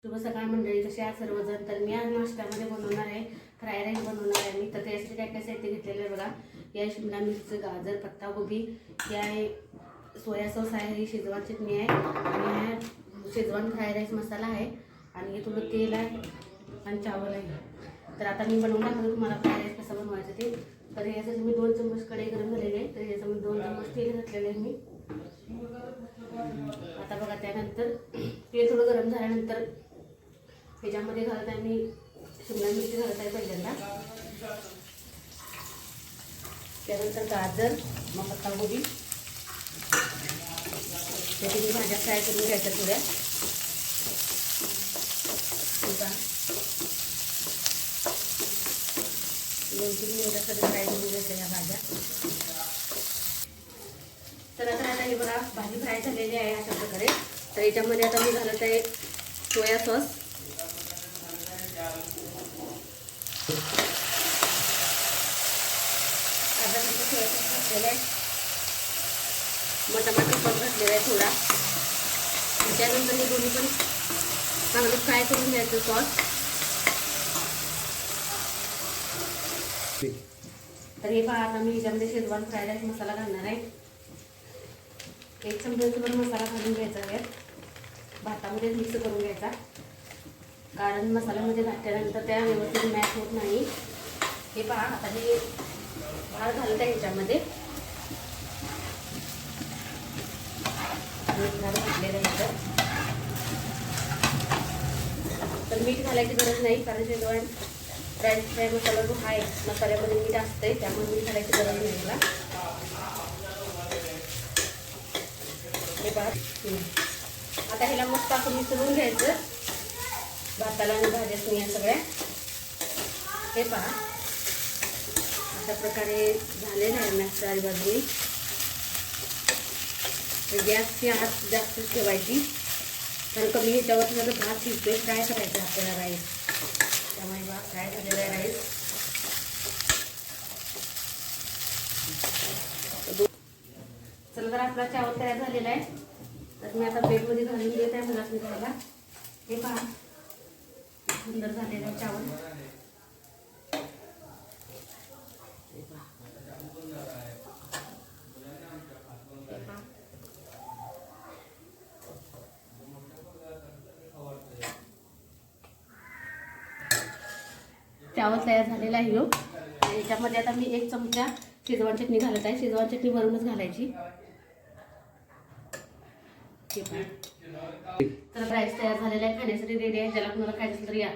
शुभ सकाळ मंडळी, कसे आहात सर्वजण. तर मी आज नाश्त्यामध्ये बनवणार आहे फ्राय राईस बनवणार आहे मी. तर त्यासाठी काय काय साहित्य घेतलेलं आहे बघा. या शिमला मिरच, गाजर, पत्तागोबी, हे आहे सोया सॉस आहे, ही शेजवान चटणी आहे आणि हा शेजवान फ्राय राईस मसाला आहे आणि हे थोडं तेल आहे आणि चावल आहे. तर आता मी बनवून दाखवते तुम्हाला फ्राय राईस कसं बनवायचं ते. तर यासाठी मी 2 चम्मच कढई गरम झालेली आहे, तर याच्यामध्ये 2 चम्मच तेल घातलेलं आहे मी. आता बघा, त्यानंतर तेल थोडं गरम झाल्यानंतर ह्याच्यामध्ये घालत आहे मी शिमला मिरची घालत आहे पहिल्यांदा, त्यानंतर गाजर, मग पत्तागोबी. त्या तुम्ही भाज्या फ्राय करून घ्यायच्या थोड्या. दोन 3 मिनिटासाठी फ्राय करून घ्यायच्या या भाज्या. तर आता हे बघा, भाजी फ्राय झालेली आहे अशा प्रकारे. तर याच्यामध्ये आता मी घालत आहे सोया सॉस, अर्धा चमचा सोया सॉस घातलेला आहे. मग टमाटर सॉस घातलेला आहे थोडा. त्यानंतर हे दोन्ही पण चांगलं फ्राय करून घ्यायचं सॉस. तर हे पहा, आता मी ह्याच्यामध्ये शेजवान फ्राय राईस मसाला घालणार आहे. 1 चमचा मसाला घालून घ्यायचा आहे, भातामध्ये मिक्स करून घ्यायचा, कारण मसाल्यामध्ये घातल्यानंतर त्या व्यवस्थित मॅच होत नाही. हे पहा, आता हे भात घालत आहे ह्याच्यामध्ये. मीठ घातलेलं आहे तर मीठ घालायची गरज नाही, कारण शेजवान राईस फ्राय मसाला जो आहे मसाल्यामध्ये मीठ असतंय, त्यामुळे मीठ घालायची गरज नाही मला. हे पहा, आता ह्याला मस्त आपण मिसळून घ्यायचं भाताला आणि भाज्यासनी या सगळ्या. हे पहा, अशा प्रकारे झालेलं आहे मॅश चारी बाजूनी. गॅसची आत जास्त ठेवायची, कारण कमी ह्याच्यावर जर भात शिजतोय, फ्राय करायचं आपल्याला राईस. त्यामुळे बघा, फ्राय झालेला आहे राईस. चला, तर आपला चावल तयार झालेला आहे. तर मी आता प्लेटमध्ये घालून देत आहे मुलासनी खायला. हे पहा, सुंदर झालेलं आहे चावल. चावल तयार झालेला आहे. याच्यामध्ये आता मी 1 चमचा शेजवान चटणी घालत आहे. शेजवान चटणी वरूनच घालायची. तर राईस तयार झालेला आहे, खाण्यासाठी रेडी आहे. ज्याला कुणाला खायचं असेल तर या.